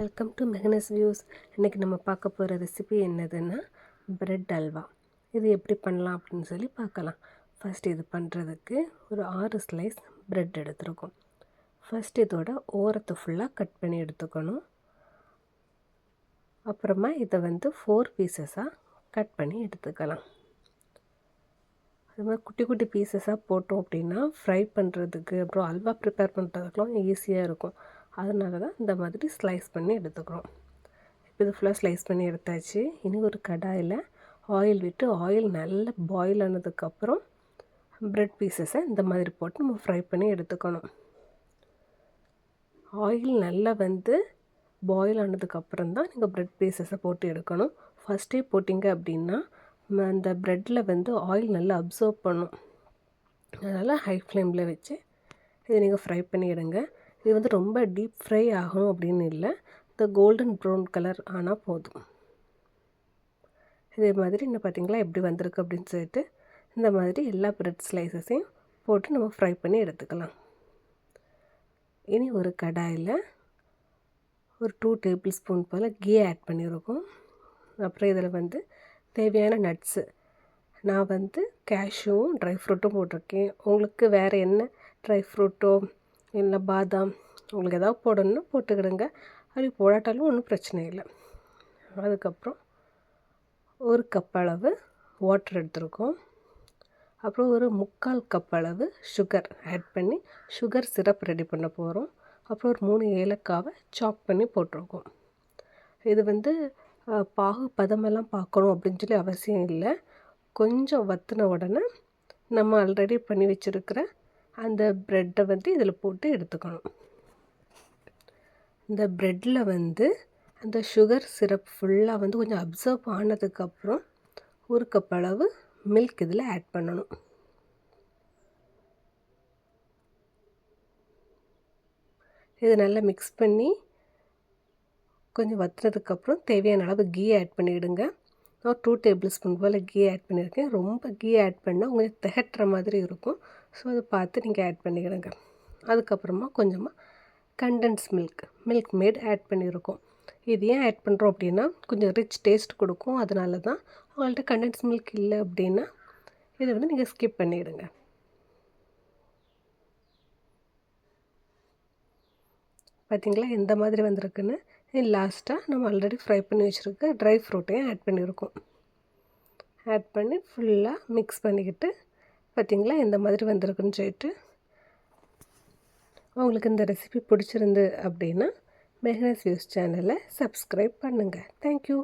Welcome to மெகனஸ் views. இன்றைக்கி நம்ம பார்க்க போகிற ரெசிபி என்னதுன்னா பிரெட் அல்வா. இது எப்படி பண்ணலாம் அப்படின்னு சொல்லி பார்க்கலாம். ஃபஸ்ட் இது பண்ணுறதுக்கு ஒரு 6 ஸ்லைஸ் பிரெட் எடுத்துருக்கோம். ஃபஸ்ட் இதோட ஓரத்தை ஃபுல்லாக கட் பண்ணி எடுத்துக்கணும். அப்புறமா இதை 4 பீசஸாக கட் பண்ணி எடுத்துக்கலாம். அது மாதிரி குட்டி குட்டி பீசஸாக போட்டோம் அப்படின்னா ஃப்ரை பண்ணுறதுக்கு அப்புறம் அல்வா ப்ரிப்பேர் பண்ணுறதுக்கெலாம் ஈஸியாக இருக்கும். அதனால தான் இந்த மாதிரி ஸ்லைஸ் பண்ணி எடுத்துக்கிறோம். இப்போ இது ஃபுல்லாக ஸ்லைஸ் பண்ணி எடுத்தாச்சு. இனி ஒரு கடாயில் ஆயில் விட்டு ஆயில் நல்லா பாயில் ஆனதுக்கப்புறம் ப்ரெட் பீசஸை இந்த மாதிரி போட்டு நம்ம ஃப்ரை பண்ணி எடுத்துக்கணும். ஆயில் நல்லா பாயில் ஆனதுக்கப்புறம் தான் நீங்கள் ப்ரெட் பீசஸை போட்டு எடுக்கணும். ஃபஸ்ட்டே போட்டிங்க அப்படின்னா அந்த ப்ரெட்டில் ஆயில் நல்லா அப்சர்வ் பண்ணும். அதனால் ஹை ஃப்ளேமில் வச்சு இதை நீங்கள் ஃப்ரை பண்ணி எடுங்க. இது ரொம்ப டீப் ஃப்ரை ஆகணும் அப்படின்னு இல்லை, இந்த கோல்டன் ப்ரௌன் கலர் ஆனால் போதும். இதே மாதிரி இன்னும் பார்த்திங்களா எப்படி வந்திருக்கு அப்படின்னு சொல்லிட்டு இந்த மாதிரி எல்லா ப்ரெட் ஸ்லைசஸையும் போட்டு நம்ம ஃப்ரை பண்ணி எடுத்துக்கலாம். இனி ஒரு கடாயில் ஒரு 2 டேபிள் ஸ்பூன் போல் கீ ஆட் பண்ணியிருக்கோம். அப்புறம் இதில் தேவையான நட்ஸு நான் கேஷ்யூவும் ட்ரை ஃப்ரூட்டும் போட்டிருக்கேன். உங்களுக்கு வேறு என்ன ட்ரை ஃப்ரூட்டோ இல்லை பாதாம் உங்களுக்கு எதாவது போடணுன்னா போட்டுக்கிடுங்க. அப்படி போடாட்டாலும் ஒன்றும் பிரச்சனை இல்லை. அதுக்கப்புறம் 1 கப் அளவு வாட்டர் எடுத்துருக்கோம். அப்புறம் ஒரு 3/4 கப் அளவு சுகர் ஆட் பண்ணி சுகர் சிரப் ரெடி பண்ண போகிறோம். அப்புறம் ஒரு 3 ஏலக்காவை சாப் பண்ணி போட்டிருக்கோம். இது பாகு பதமெல்லாம் பார்க்கணும் அப்படின்னு சொல்லி அவசியம் இல்லை. கொஞ்சம் வற்றின உடனே நம்ம ஆல்ரெடி பண்ணி வச்சுருக்கிற அந்த ப்ரெட்டை இதில் போட்டு எடுத்துக்கணும். இந்த ப்ரெட்டில் அந்த சுகர் சிரப் ஃபுல்லாக கொஞ்சம் அப்சர்வ் ஆனதுக்கப்புறம் 1 கப் அளவு மில்க் இதில் ஆட் பண்ணணும். இது நல்லா மிக்ஸ் பண்ணி கொஞ்சம் வற்றினதுக்கப்புறம் தேவையான அளவு கீ ஆட் பண்ணிவிடுங்க. நான் 2 டேபிள் ஸ்பூன் போல் கீ ஆட் பண்ணியிருக்கேன். ரொம்ப கீ ஆட் பண்ணால் கொஞ்சம் திகட்டுற மாதிரி இருக்கும். ஸோ அதை பார்த்து நீங்கள் ஆட் பண்ணிக்கிடுங்க. அதுக்கப்புறமா கொஞ்சமாக கண்டென்ஸ் மில்க் மேட் ஆட் பண்ணியிருக்கோம். இது ஏன் ஆட் பண்ணுறோம் அப்படின்னா கொஞ்சம் ரிச் டேஸ்ட் கொடுக்கும். அதனால தான். உங்கள்கிட்ட கண்டென்ஸ் மில்க் இல்லை அப்படின்னா இதை நீங்கள் ஸ்கிப் பண்ணிவிடுங்க. பார்த்திங்களா எந்த மாதிரி வந்திருக்குன்னு. லாஸ்ட்டாக நம்ம ஆல்ரெடி ஃப்ரை பண்ணி வச்சுருக்க ட்ரை ஃப்ரூட்டையும் ஆட் பண்ணியிருக்கோம். ஆட் பண்ணி ஃபுல்லாக மிக்ஸ் பண்ணிக்கிட்டு பார்த்திங்களா எந்த மாதிரி வந்திருக்குன்னு சொல்லிட்டு. உங்களுக்கு இந்த ரெசிபி பிடிச்சிருந்து அப்படின்னா மெகனஸ் வியூஸ் சேனலை சப்ஸ்கிரைப் பண்ணுங்கள். தேங்க்யூ.